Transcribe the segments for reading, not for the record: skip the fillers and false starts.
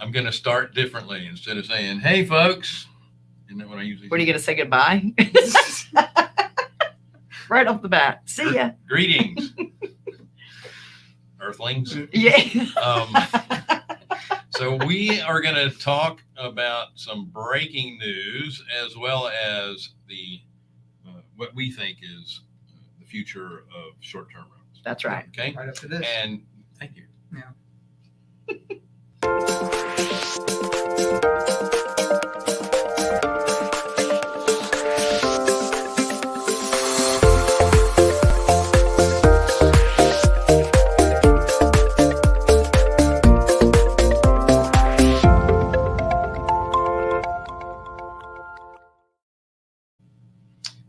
I'm going to start differently. Instead of saying, "Hey, folks," isn't that what I usually What are you say? going to say goodbye? Right off the bat. See ya. Greetings, Earthlings. Yeah. So we are going to talk about some breaking news as well as the what we think is the future of short-term rentals. That's right. Okay. Right after this. And thank you. Yeah.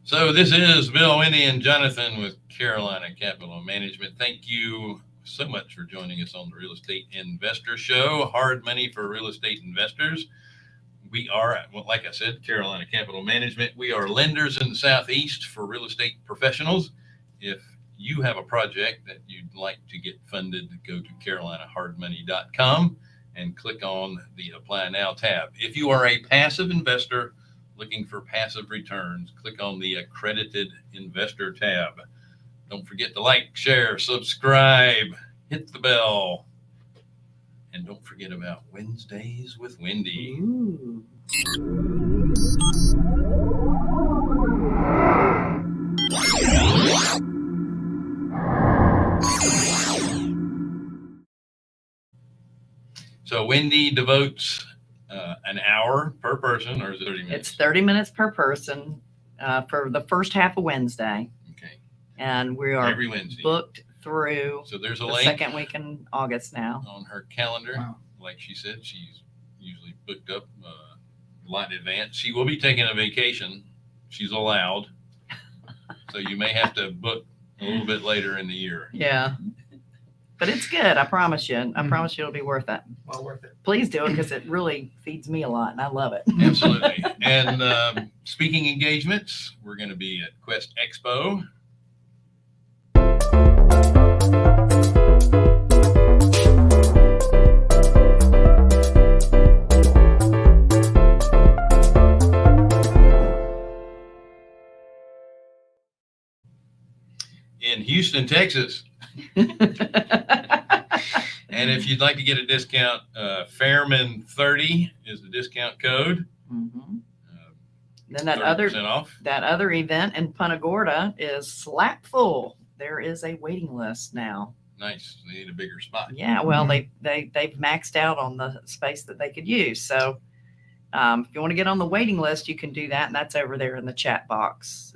So this is Bill, Wendy, and Jonathan with Carolina Capital Management. Thank you so much for joining us on the Real Estate Investor Show, Hard Money for Real Estate Investors. We are, well, like I said, Carolina Capital Management. We are lenders in the Southeast for real estate professionals. If you have a project that you'd like to get funded, go to carolinahardmoney.com and click on the Apply Now tab. If you are a passive investor looking for passive returns, click on the Accredited Investor tab. Don't forget to like, share, subscribe, hit the bell, and don't forget about Wednesdays with Wendy. Ooh. So Wendy devotes an hour per person, or is it 30 minutes? It's 30 minutes per person for the first half of Wednesday. Okay. And we are Every Wednesday. booked through So there's a the link second week in August now. on her calendar. Wow. Like she said, she's usually booked up a lot in advance. She will be taking a vacation. She's allowed. So you may have to book a little bit later in the year. Yeah. But it's good. I promise you. I Mhm. promise you it'll be worth it. Well worth it. Please do it because it really feeds me a lot and I love it. Absolutely. And speaking engagements, we're going to be at Quest Expo. In Houston, Texas. And if you'd like to get a discount, Fairman30 is the discount code. Mhm. Uh, Then that 30% off. other event in Punta Gorda is slap full. There is a waiting list now. Nice. They need a bigger spot. Yeah, well, Mhm. they've maxed out on the space that they could use. So if you want to get on the waiting list, you can do that, and that's over there in the chat box.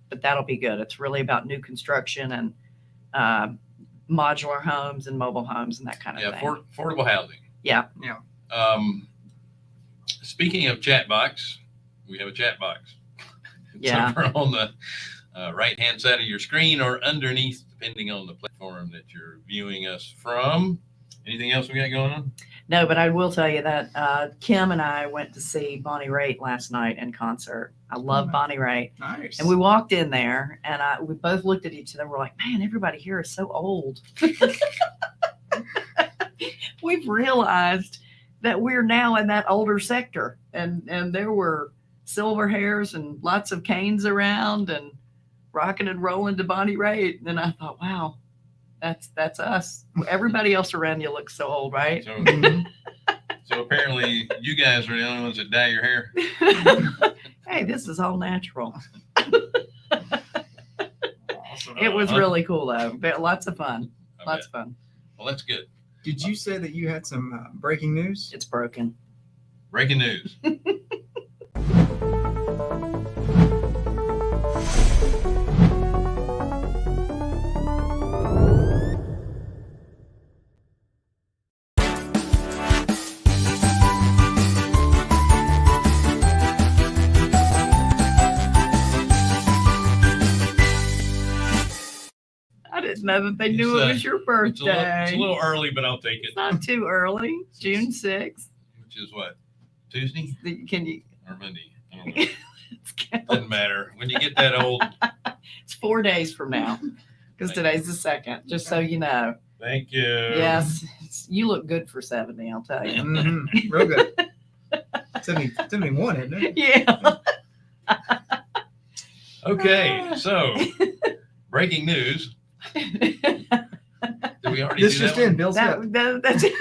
But that'll be good. It's really about new construction and modular homes and mobile homes and that kind of Yeah, thing. affordable housing. Yeah. Yeah. Speaking of chat box, we have a chat box. It's Yeah. over on the right-hand side of your screen or underneath, depending on the platform that you're viewing us from. Anything else we got going on? No, but I will tell you that Kim and I went to see Bonnie Raitt last night in concert. I love Wow. Bonnie Raitt. Nice. And we walked in there and we both looked at each other. We're like, man, everybody here is so old. We've realized that we're now in that older sector. And there were silver hairs and lots of canes around and rocking and rolling to Bonnie Raitt. And I thought, wow, that's us. Everybody else around you looks so old, right? So, Mhm. so apparently you guys are the only ones that dye your hair. Hey, this is all natural. Awesome. It was really cool though. Lots of fun. I Lots bet. of fun. Well, that's good. Did you say that you had some breaking news? It's broken. Breaking news. I didn't know that they knew It's, it was your It's a, birthday. little early, but I'll take it. It's not too early. June 6th. Which is what? Tuesday Can you? or Monday? I don't know. It's, Doesn't matter. When you get that old, it's 4 days from now because today's the 2nd, just so you know. Thank you. Yes, you look good for 70, I'll tell you. Real good. 71, isn't it? Yeah. Okay, so breaking news. Did we already This do just that in, one? Bill's up. That's it.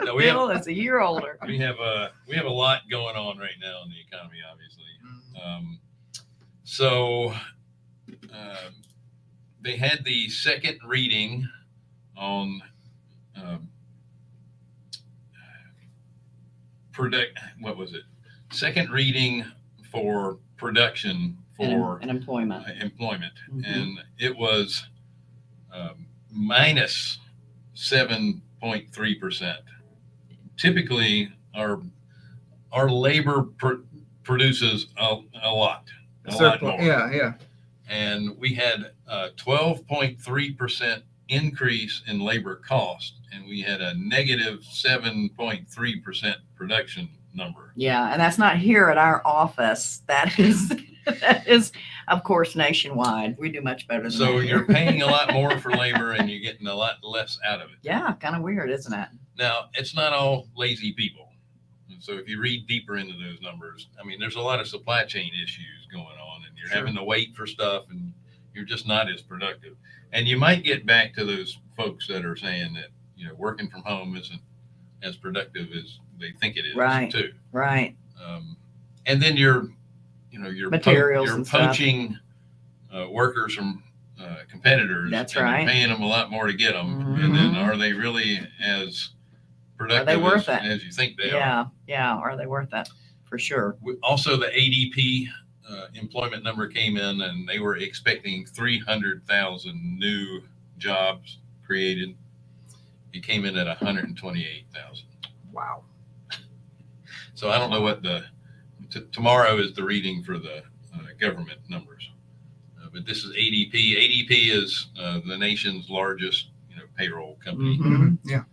No, we Bill is a year older. we have a lot going on right now in the economy, obviously. So they had the second reading on what was it? Second reading for production for And employment. employment, Mhm. and it was minus 7.3%. Typically, our labor produces a lot Surplus. more. Yeah. And we had a 12.3% increase in labor cost, and we had a negative 7.3% production number. Yeah, and that's not here at our office. That is, of course, nationwide. We do much better than So that you're here. paying a lot more for labor, and you're getting a lot less out of it. Yeah, kind of weird, isn't it? Now, it's not all lazy people. And so if you read deeper into those numbers, I mean, there's a lot of supply chain issues going on, and you're Sure. having to wait for stuff, and you're just not as productive. And you might get back to those folks that are saying that, working from home isn't as productive as they think it is, Right. too. Right. And then you're Materials you're and stuff. poaching workers from competitors. That's and right. You're paying them a lot more to get them, Mhm. and then are they really as productive worth it? as you think they are? Yeah. Are they worth that? For sure. Also, the ADP employment number came in, and they were expecting 300,000 new jobs created. It came in at 128,000. Wow. So I don't know what tomorrow is the reading for the government numbers, but this is ADP. ADP is the nation's largest payroll company, Mhm. Yeah.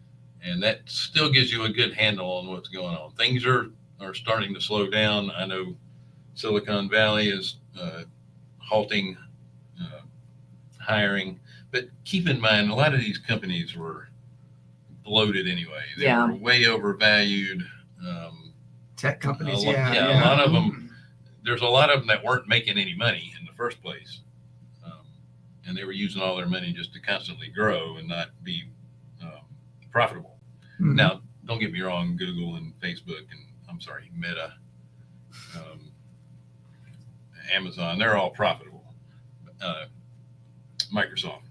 and that still gives you a good handle on what's going on. Things are starting to slow down. I know Silicon Valley is halting hiring, but keep in mind, a lot of these companies were bloated anyway. They Yeah. were way overvalued. Tech companies. A lot- Yeah. yeah, a lot of them. There's a lot of them that weren't making any money in the first place, and they were using all their money just to constantly grow and not be profitable. Mhm. Now, don't get me wrong, Google and Facebook and Meta, Amazon, they're all profitable. Microsoft,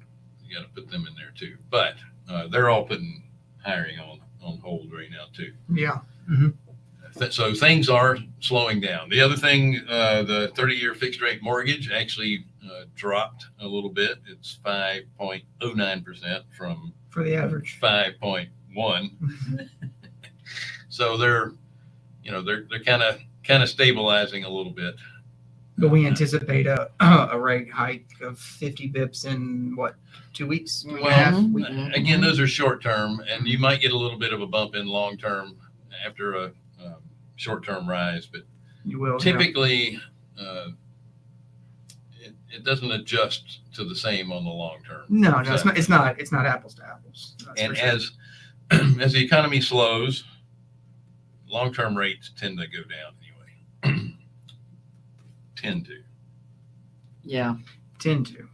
you got to put them in there too, but they're all putting hiring on hold right now too. Yeah. So things are slowing down. The other thing, the 30-year fixed rate mortgage actually dropped a little bit. It's 5.09% from For the average. 5.1. So they're kind of stabilizing a little bit. But we anticipate a rate hike of 50 bips in what, 2 weeks? Two and a half Well, weeks? Again, those are short term, and you might get a little bit of a bump in long term after a short term rise, but You will. typically it doesn't adjust to the same on the long term. No, it's not. It's not apples to apples. That's And for sure. as the economy slows, long term rates tend to go down anyway. Tend to. Yeah. Tend to.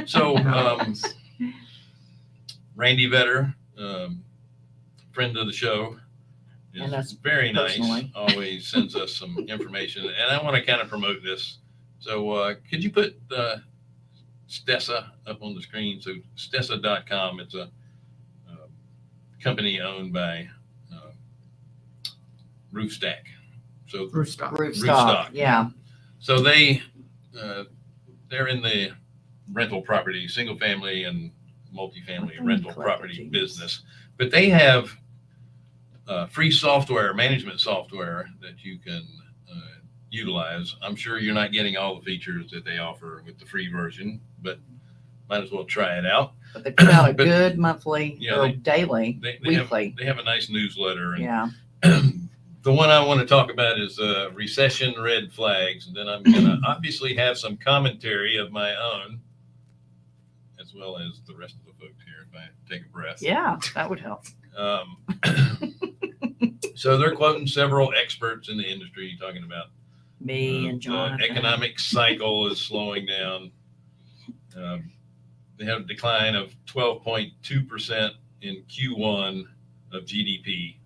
So No. Randy Vetter, friend of the show, And that's is very nice. personally. Always sends us some information, and I want to kind of promote this. So could you put Stessa up on the screen? So Stessa.com, it's a company owned by Roofstack. So Roof stock. Roof stock. stock. Yeah. So they're in the rental property, single family and multifamily rental property business, but they have free software, management software that you can utilize. I'm sure you're not getting all the features that they offer with the free version, but might as well try it out. But they put out a But- good monthly Yeah, or they- daily, They weekly. have a nice newsletter. And Yeah. the one I want to talk about is recession red flags. And then I'm going to obviously have some commentary of my own as well as the rest of the folks here, if I take a breath. Yeah, that would help. Um, so they're quoting several experts in the industry talking about Me and Jonathan. the economic cycle is slowing down. They have a decline of 12.2% in Q1 of GDP.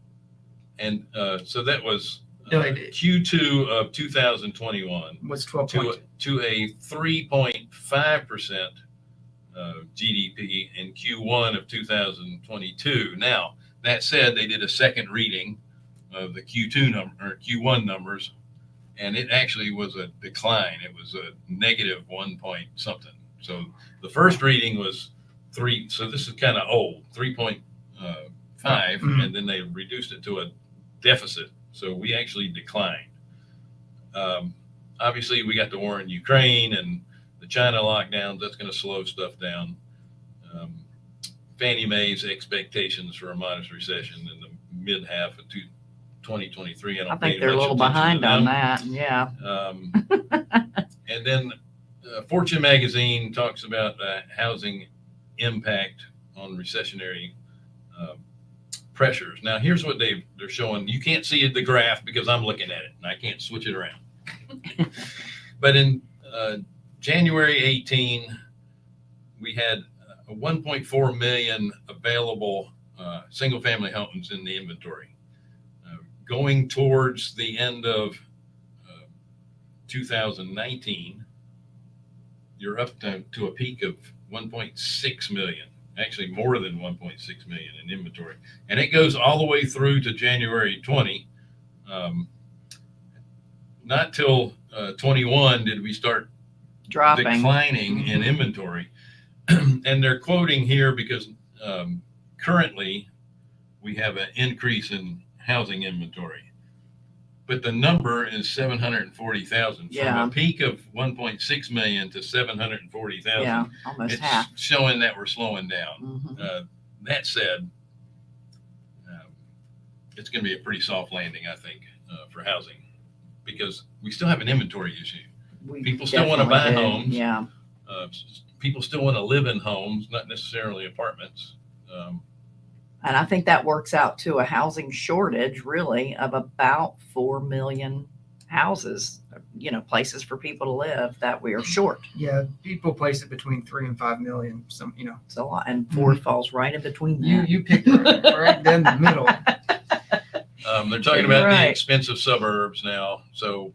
And so that was No, they did. Q2 of 2021 Was 12 point. to a 3.5% GDP in Q1 of 2022. Now, that said, they did a second reading of the Q1 numbers, and it actually was a decline. It was a negative 1 point something. So the first reading was 3. So this is kind of old, 3.5, Mhm. and then they reduced it to a deficit. So we actually declined. Obviously, we got the war in Ukraine and the China lockdowns. That's going to slow stuff down. Fannie Mae's expectations for a modest recession in the mid half of 2023. I think they're a little behind on that. Yeah. And then Fortune magazine talks about housing impact on recessionary pressures. Now, here's what they're showing. You can't see the graph because I'm looking at it and I can't switch it around. But in January 18, we had 1.4 million available single-family homes in the inventory. Going towards the end of 2019, you're up to a peak of 1.6 million, actually more than 1.6 million in inventory. And it goes all the way through to January 20. Not till 21 did we start Dropping. declining in inventory. And they're quoting here because currently we have an increase in housing inventory, but the number is 740,000 Yeah. from a peak of 1.6 million to 740,000. Yeah, almost It's half. showing that we're slowing down. Mhm. That said, it's going to be a pretty soft landing, I think, for housing, because we still have an inventory issue. We People still want to buy definitely do. homes. Yeah. People still want to live in homes, not necessarily apartments. And I think that works out to a housing shortage, really, of about 4 million houses, places for people to live that we are short. Yeah, people place it between 3 and 5 million. It's a lot. And 4 falls right in between that. You picked right in the middle. They're talking about Right. the expensive suburbs now. So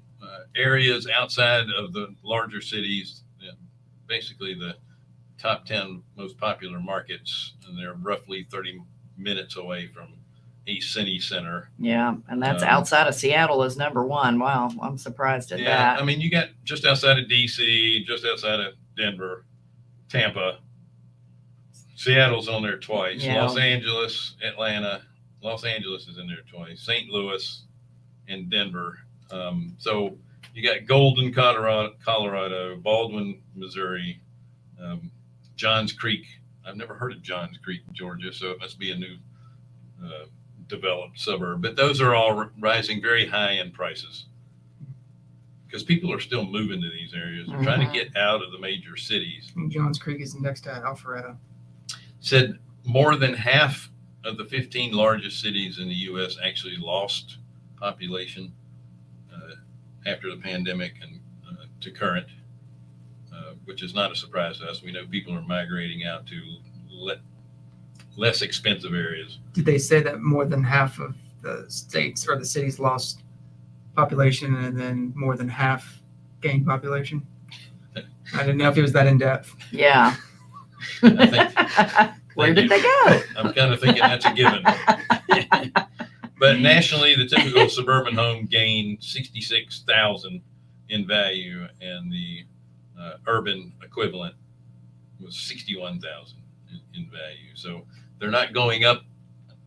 areas outside of the larger cities, basically the top 10 most popular markets, and they're roughly 30 minutes away from a city center. Yeah. And that's outside of Seattle is number 1. Wow. I'm surprised at Yeah, that. I mean, you got just outside of DC, just outside of Denver, Tampa, Seattle's on there twice, Yeah. Los Angeles, Atlanta. Los Angeles is in there twice, St. Louis, and Denver. So you got Golden, Colorado, Baldwin, Missouri, Johns Creek. I've never heard of Johns Creek, Georgia, so it must be a new developed suburb. But those are all rising very high in prices because people are still moving to these areas. They're trying to get out of the major cities. Johns Creek is next to Alpharetta. Said more than half of the 15 largest cities in the U.S. actually lost population after the pandemic and to current, which is not a surprise to us. We know people are migrating out to less expensive areas. Did they say that more than half of the states or the cities lost population and then more than half gained population? I didn't know if it was that in depth. Yeah. I think Where did they go? I'm kind of thinking that's a given. But nationally, the typical suburban home gained 66,000 in value, and the urban equivalent was 61,000 in value. So they're not going up.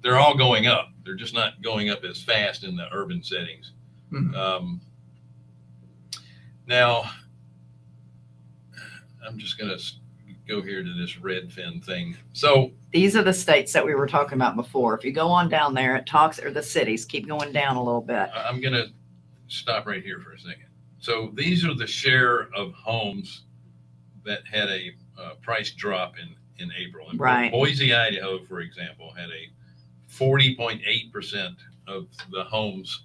They're all going up. They're just not going up as fast in the urban settings. Mhm. Now, I'm just going to go here to this Redfin thing. So These are the states that we were talking about before. If you go on down there, it talks, or the cities, keep going down a little bit. I'm going to stop right here for a second. So these are the share of homes that had a price drop in April. And Right. Boise, Idaho, for example, had a 40.8% of the homes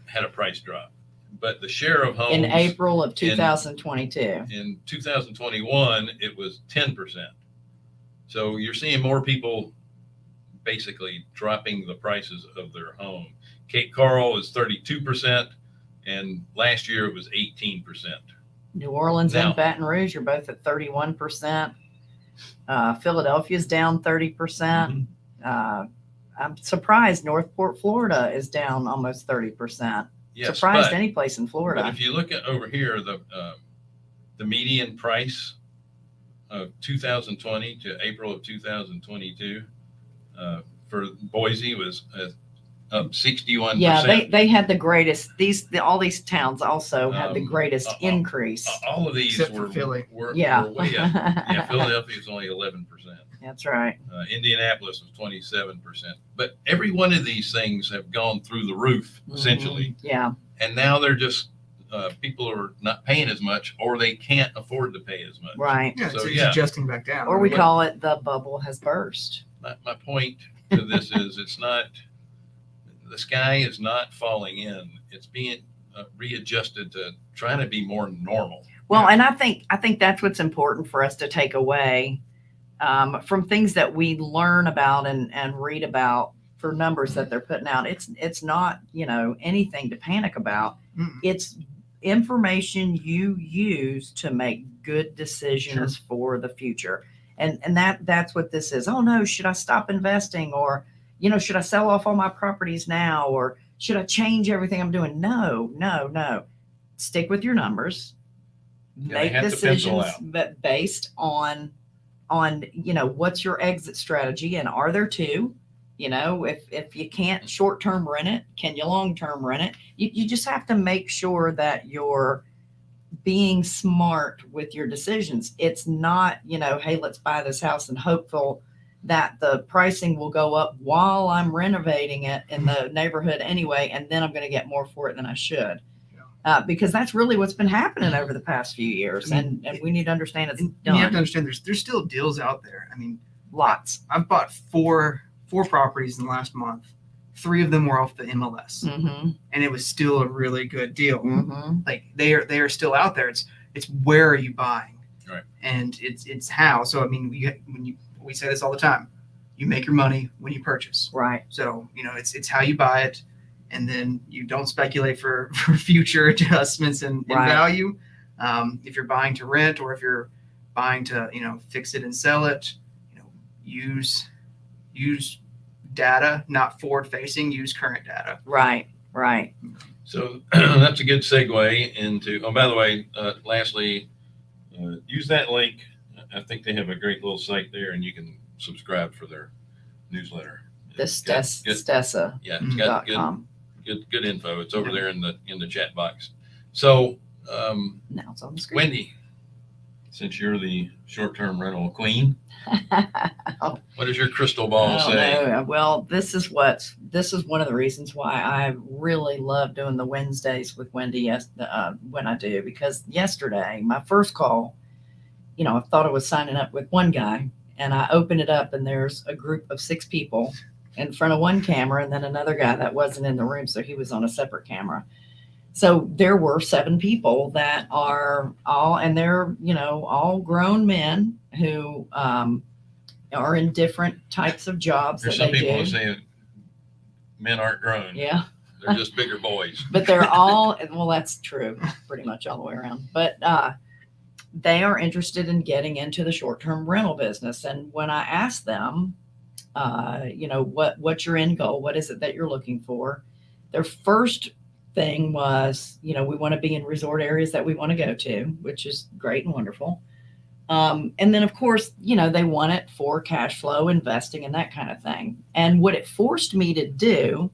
had a price drop. But the share of homes In April of 2022. in 2021, it was 10%. So you're seeing more people basically dropping the prices of their home. Cape Coral is 32%, and last year it was 18%. New Orleans Now- and Baton Rouge are both at 31%. Philadelphia's down 30%. I'm surprised Northport, Florida is down almost 30%. Yes, Surprised but, any place in but Florida. if you look at over here, the median price of 2020 to April of 2022 for Boise was up 61%. Yeah, they had the greatest. All these towns also had the greatest increase. All of these Except for were Philly. were Yeah. way up. Yeah, Philadelphia is only 11%. That's right. Indianapolis was 27%. But every one of these things have gone through the roof, essentially. Yeah. And now they're just, people are not paying as much, or they can't afford to pay as much. Right. Yeah, So, it's yeah. adjusting back down. Or we But- call it the bubble has burst. My point to this is it's not, the sky is not falling in. It's being readjusted to trying to be more normal. Well, Yeah. and I think that's what's important for us to take away from things that we learn about and read about for numbers that they're putting out. It's not, anything to panic about. Mm. It's information you use to make good decisions for the future. And that's what this is. Oh no, should I stop investing? Or, should I sell off all my properties now? Or should I change everything I'm doing? No. Stick with your numbers. Yeah, they Make have to pencil decisions out. but based on what's your exit strategy, and are there two? If you can't short-term rent it, can you long-term rent it? You just have to make sure that you're being smart with your decisions. It's not, hey, let's buy this house and hopeful that the pricing will go up while I'm renovating it in the neighborhood anyway, and then I'm going to get more for it than I should. Because that's really what's been happening over the past few years, and we need to understand it's And you have to done. understand there's still deals out there. I mean, Lots. I've bought four properties in the last month. 3 of them were off the MLS, Mm-hmm. and it was still a really good deal. Mm-hmm. Like they are still out there. It's where are you buying, Right. and it's how. So I mean, we say this all the time. You make your money when you purchase. Right. So it's how you buy it, and then you don't speculate for future adjustments in Right. value. If you're buying to rent, or if you're buying to fix it and sell it, use data, not forward facing. Use current data. Right. So that's a good segue into, oh, by the way, lastly, use that link. I think they have a great little site there, and you can subscribe for their newsletter. The It's got good- Stessa.com. Yeah, it's got good info. It's over there in the chat box. So, Now it's on the screen. Wendy, since you're the short-term rental queen, what does your crystal ball Oh, say? no. Well, this is one of the reasons why I really love doing the Wednesdays with Wendy when I do, because yesterday, my first call, I thought I was signing up with one guy, and I opened it up and there's a group of 6 people in front of one camera, and then another guy that wasn't in the room. So he was on a separate camera. So there were 7 people that are they're, all grown men who are in different types of jobs There's that some they people who do. say men aren't grown. Yeah. They're just bigger boys. But they're all, well, that's true pretty much all the way around. But they are interested in getting into the short-term rental business. And when I asked them, what's your end goal? What is it that you're looking for? Their first thing was, we want to be in resort areas that we want to go to, which is great and wonderful. And then, of course, they want it for cash flow, investing, and that kind of thing. And what it forced me to do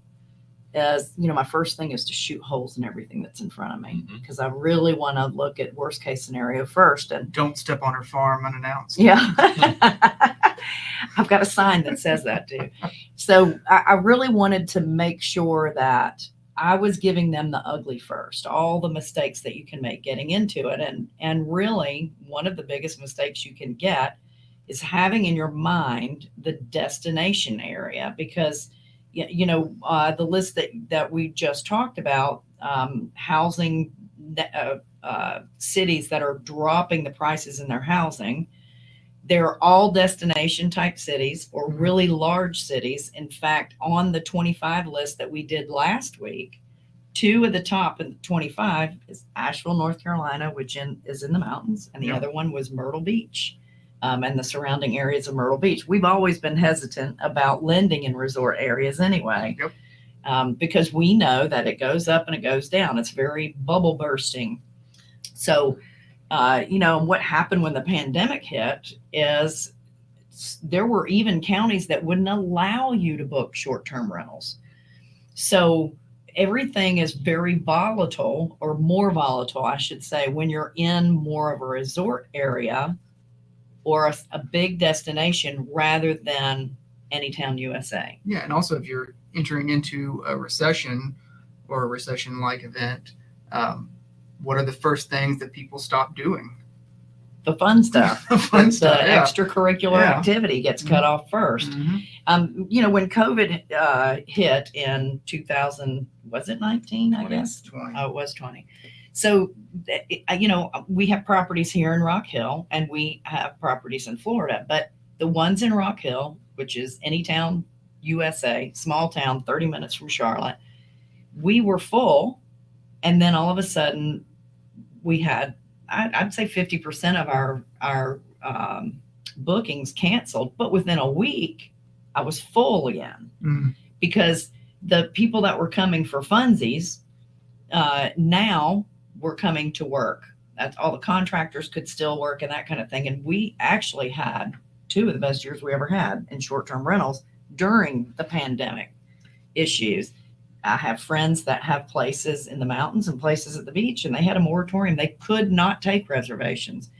is, my first thing is to shoot holes in everything that's in front of me, Mhm. because I really want to look at worst case scenario first. And Don't step on her farm unannounced. yeah, I've got a sign that says that too. So I really wanted to make sure that I was giving them the ugly first, all the mistakes that you can make getting into it. And really one of the biggest mistakes you can get is having in your mind the destination area, because the list that we just talked about, housing cities that are dropping the prices in their housing. They're all destination type cities or really large cities. In fact, on the 25 list that we did last week, 2 of the top in the 25 is Asheville, North Carolina, which is in the mountains, and the other one was Myrtle Beach, and the surrounding areas of Myrtle Beach. We've always been hesitant about lending in resort areas anyway, because we know that it goes up and it goes down. It's very bubble bursting. So, what happened when the pandemic hit is there were even counties that wouldn't allow you to book short-term rentals. So everything is very volatile, or more volatile, I should say, when you're in more of a resort area or a big destination rather than Anytown, USA. Yeah, and also if you're entering into a recession or a recession-like event, what are the first things that people stop doing? The fun stuff. The fun stuff, yeah. Extracurricular activity gets cut off first. When COVID hit in 2000, was it 19, I guess? 20. Oh, it was 20. So, we have properties here in Rock Hill and we have properties in Florida, but the ones in Rock Hill, which is Anytown, USA, small town, 30 minutes from Charlotte, we were full. And then all of a sudden we had, I'd say 50% of our bookings canceled, but within a week I was full again because the people that were coming for funsies now were coming to work. That's all. The contractors could still work and that kind of thing. And we actually had 2 of the best years we ever had in short-term rentals during the pandemic issues. I have friends that have places in the mountains and places at the beach, and they had a moratorium. They could not take reservations.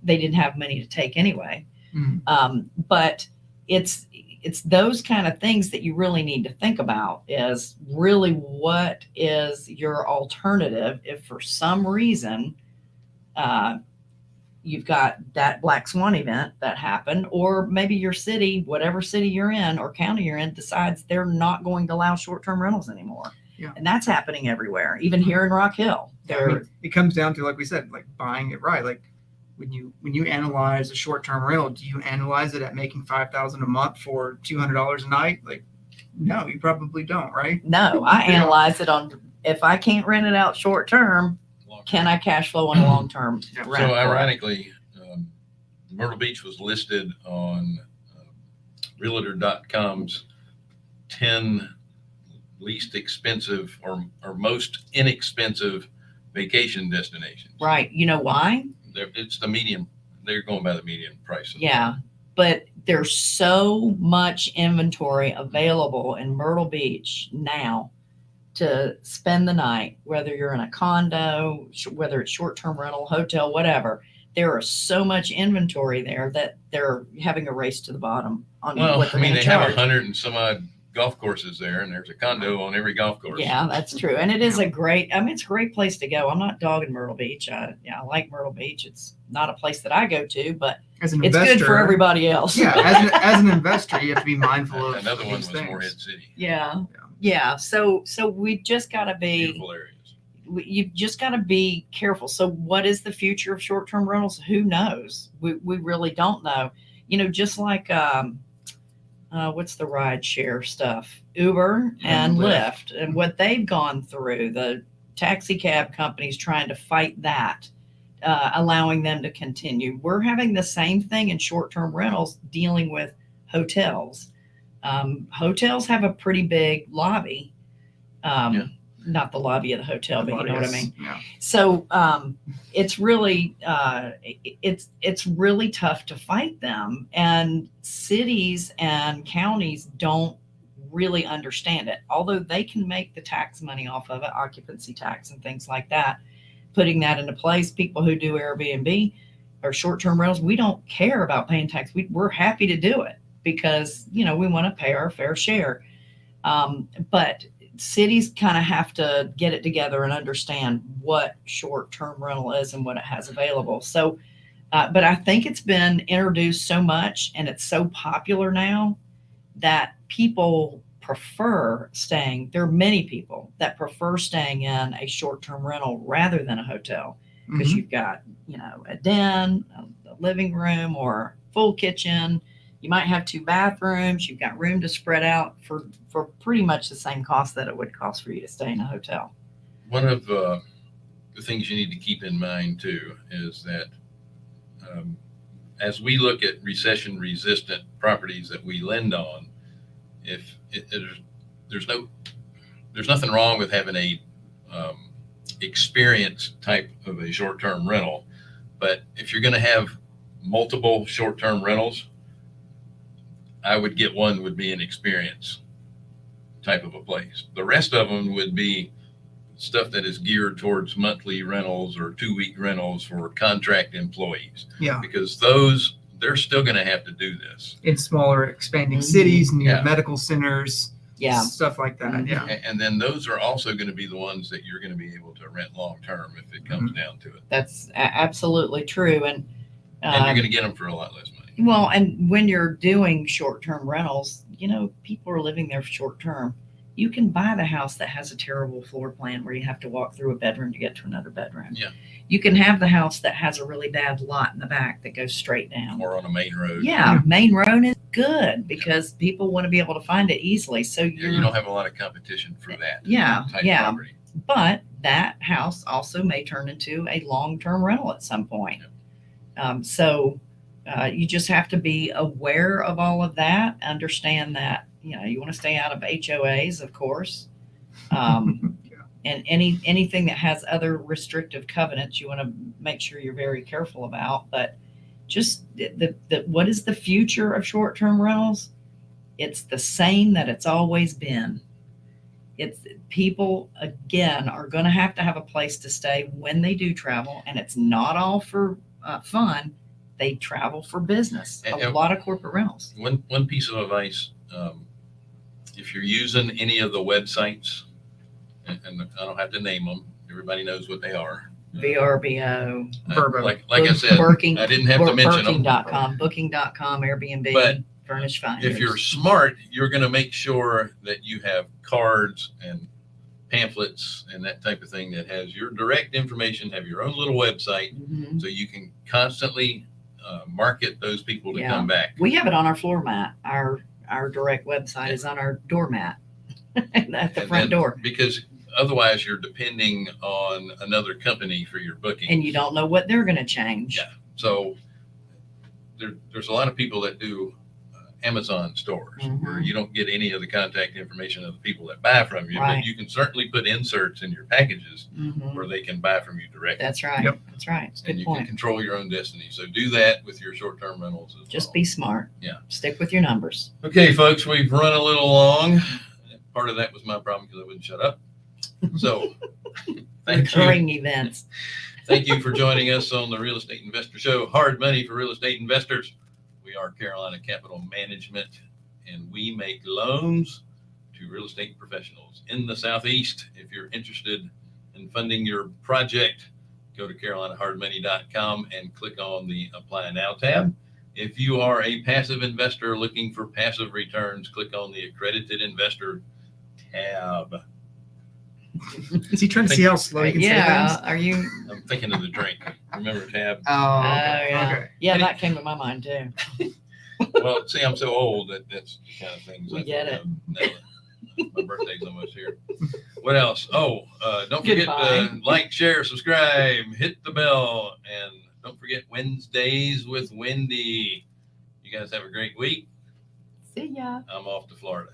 They didn't have money to take anyway. But it's those kind of things that you really need to think about, is really what is your alternative if for some reason you've got that black swan event that happened, or maybe your city, whatever city you're in or county you're in, decides they're not going to allow short-term rentals anymore. Yeah. And that's happening everywhere, even here in Rock Hill. It comes down to, like we said, like buying it right. Like when you analyze a short-term rental, do you analyze it at making $5,000 a month for $200 a night? Like, no, you probably don't, right? No, I analyze it on, if I can't rent it out short-term, can I cash flow on a long-term rent? So ironically, Myrtle Beach was listed on Realtor.com's 10 least expensive or most inexpensive vacation destinations. Right. You know why? It's the median. They're going by the median price. Yeah. But there's so much inventory available in Myrtle Beach now to spend the night, whether you're in a condo, whether it's short-term rental, hotel, whatever. There is so much inventory there that they're having a race to the bottom on what they're going to charge. Have 100 and some odd golf courses there, and there's a condo on every golf course. Yeah, that's true. And it is it's a great place to go. I'm not dogging Myrtle Beach. I like Myrtle Beach. It's not a place that I go to, but it's good for everybody else. Yeah, as an investor, you have to be mindful of another one was things. Morehead City. Yeah. So we just got to be, beautiful areas. You've just got to be careful. So what is the future of short-term rentals? Who knows? We really don't know. Just like, what's the ride share stuff? Uber and Lyft, and what they've gone through, the taxi cab companies trying to fight that, allowing them to continue. We're having the same thing in short-term rentals dealing with hotels. Hotels have a pretty big lobby, not the lobby of the hotel, but you know what I mean? Yeah. So, it's really, it's really tough to fight them, and cities and counties don't really understand it. Although they can make the tax money off of it, occupancy tax and things like that, putting that into place. People who do Airbnb or short-term rentals, we don't care about paying tax. We're happy to do it because, we want to pay our fair share. But cities kind of have to get it together and understand what short-term rental is and what it has available. So, but I think it's been introduced so much and it's so popular now that people prefer staying. There are many people that prefer staying in a short-term rental rather than a hotel, because Mhm. you've got, a den, a living room, or full kitchen. You might have 2 bathrooms. You've got room to spread out for pretty much the same cost that it would cost for you to stay in a hotel. One of the things you need to keep in mind too is that as we look at recession resistant properties that we lend on, there's nothing wrong with having a experience type of a short-term rental, but if you're going to have multiple short-term rentals, I would get one would be an experience type of a place. The rest of them would be stuff that is geared towards monthly rentals or 2-week rentals for contract employees, Yeah. because they're still going to have to do this. In smaller expanding Mhm. cities, near Yeah. medical centers, Yeah. stuff like that. Mhm. Yeah. And then those are also going to be the ones that you're going to be able to rent long-term if it comes down to it. That's absolutely true. And And you're going to get them for a lot less money. well, and when you're doing short-term rentals, people are living there short-term. You can buy the house that has a terrible floor plan where you have to walk through a bedroom to get to another bedroom. Yeah. You can have the house that has a really bad lot in the back that goes straight down. Or on a main road. Yeah, main road is good because people want to be able to find it easily. So You don't have a lot of competition for that Yeah, type yeah. property. But that house also may turn into a long-term rental at some point. So you just have to be aware of all of that. Understand that you want to stay out of HOAs, of course, and anything that has other restrictive covenants. You want to make sure you're very careful about. But just what is the future of short-term rentals? It's the same that it's always been. It's people, again, are going to have a place to stay when they do travel, and it's not all for fun. They travel for business. A lot of corporate rentals. One piece of advice, if you're using any of the websites, and I don't have to name them, everybody knows what they are. VRBO, Verbo. Like I said, Working, I didn't have to mention them. Booking.com, Booking.com, Airbnb, But Furnish Finders. If you're smart, you're going to make sure that you have cards and pamphlets and that type of thing that has your direct information, have your own little website, Mhm. so you can constantly market those people to Yeah. come back. We have it on our floor mat. Our direct website is on our doormat at the And front then- door. Because otherwise you're depending on another company for your booking. And you don't know what they're going to change. Yeah. So there's a lot of people that do Amazon stores where Mhm. you don't get any of the contact information of the people that buy from you, Right. but you can certainly put inserts in your packages Mhm. where they can buy from you directly. That's right. Yep. That's right. It's a And good you can point. control your own destiny. So do that with your short-term rentals as Just well. be smart. Yeah. Stick with your numbers. Okay, folks, we've run a little long. Part of that was my problem because I wouldn't shut up. So thank you. Recurring events. Thank you for joining us on the Real Estate Investor Show. Hard money for real estate investors. We are Carolina Capital Management, and we make loans to real estate professionals in the Southeast. If you're interested in funding your project, go to carolinahardmoney.com and click on the Apply Now tab. If you are a passive investor looking for passive returns, click on the Accredited Investor tab. Is he trying to see how slow you can say Yeah. things? Are you? I'm thinking of the drink. Remember tab? Oh, Oh, okay. yeah. Okay. Yeah, that came to my mind too. Well, see, I'm so old that that's the kind of things. We get it. My birthday's almost here. What else? Oh, don't forget Goodbye. to like, share, subscribe, hit the bell, and don't forget Wednesdays with Wendy. You guys have a great week. See ya. I'm off to Florida.